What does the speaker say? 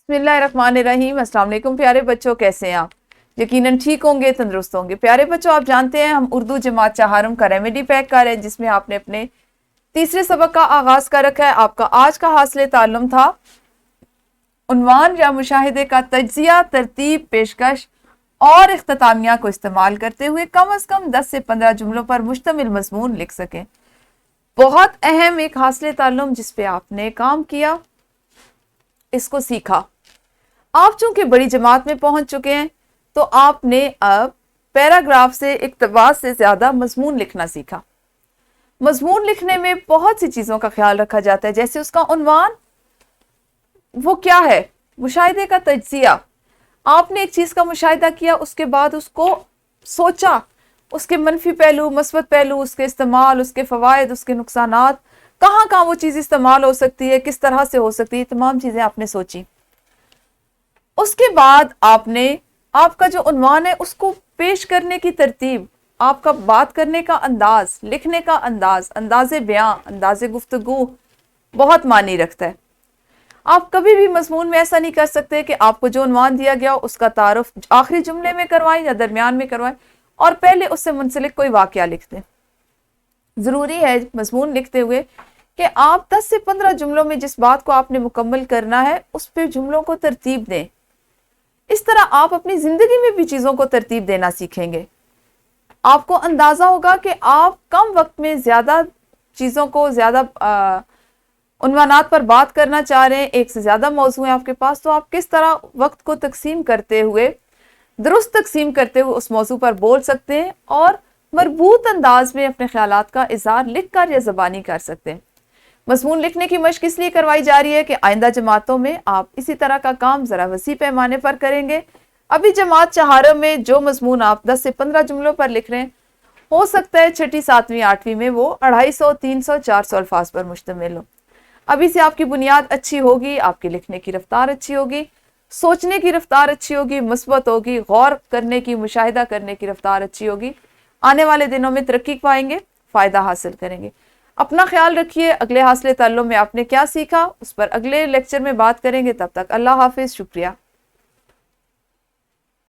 बिस्मिल्लाहिर्रहमानिर्रहीम। अस्सलाम वालेकुम प्यारे बच्चों, कैसे हैं आप? यकीनन ठीक होंगे, तंदुरुस्त होंगे। प्यारे बच्चों, आप जानते हैं हम उर्दू जमात चहारम का रेमेडी पैक कर रहे हैं, जिसमें आपने अपने तीसरे सबक का आगाज कर रखा है। आपका आज का हासिल ताल्लुम था उन्वान या मुशाहिदे का तज्जिया, तरतीब, पेशकश और इख्तितामिया को इस्तेमाल करते हुए कम अज कम 10 से 15 जुमलों पर मुश्तमिल मजमून लिख सकें। बहुत अहम एक हासिल ताल्लुम जिस पे आपने काम किया, इसको सीखा। आप चूंकि बड़ी जमात में पहुंच चुके हैं तो आपने अब पैराग्राफ से इक्तबास से ज्यादा मजमून लिखना सीखा। मजमून लिखने में बहुत सी चीजों का ख्याल रखा जाता है, जैसे उसका उन्वान, वो क्या है, मुशाहिदे का तज्जिया। आपने एक चीज का मुशाहिदा किया, उसके बाद उसको सोचा, उसके मनफी पहलू, मस्बत पहलू, उसके इस्तेमाल, उसके फवायद, उसके नुकसानात, कहाँ कहाँ वो चीज इस्तेमाल हो सकती है, किस तरह से हो सकती है, तमाम चीजें आपने सोची। उसके बाद आपने आपका जो उन्वान है उसको पेश करने की तरतीब, आपका बात करने का अंदाज, लिखने का अंदाज, अंदाजे बयां, अंदाजे गुफ्तगू बहुत मानी रखता है। आप कभी भी मजमून में ऐसा नहीं कर सकते कि आपको जो उन्वान दिया गया उसका तारुफ आखिरी जुमले में करवाएं या दरमियान में करवाएं और पहले उससे मुंसलिक कोई वाकया लिख दें। जरूरी है मजमून लिखते हुए कि आप 10 से 15 जुमलों में जिस बात को आपने मुकम्मल करना है उस पे जुमलों को तरतीब दें। इस तरह आप अपनी जिंदगी में भी चीजों को तरतीब देना सीखेंगे। आपको अंदाजा होगा कि आप कम वक्त में ज्यादा चीजों को, ज्यादा उन्वानात पर बात करना चाह रहे हैं, एक से ज्यादा मौजू है आपके पास, तो आप किस तरह वक्त को तकसीम करते हुए, दुरुस्त तकसीम करते हुए उस मौजू पर बोल सकते हैं और मरबूत अंदाज में अपने ख्यालात का इजहार लिख कर या ज़बानी कर सकते हैं। मजमून लिखने की मशक इसलिए करवाई जा रही है कि आइंदा जमातों में आप इसी तरह का काम ज़रा वसी पैमाने पर करेंगे। अभी जमात चहारम में जो मजमून आप 10 से 15 जुमलों पर लिख रहे हैं, हो सकता है 6ठी, 7वीं, 8वीं में वो 250, 300, 400 अल्फाज पर मुश्तमिल हो। अभी से आपकी बुनियाद अच्छी होगी, आपकी लिखने की रफ्तार अच्छी होगी, सोचने की रफ्तार अच्छी होगी, मुस्बत होगी, गौर करने की, मुशाहिदा करने की रफ्तार अच्छी होगी। आने वाले दिनों में तरक्की पाएंगे, फ़ायदा हासिल करेंगे। अपना ख्याल रखिए। अगले हासिल ताल्लुम में आपने क्या सीखा उस पर अगले लेक्चर में बात करेंगे। तब तक अल्लाह हाफिज़, शुक्रिया।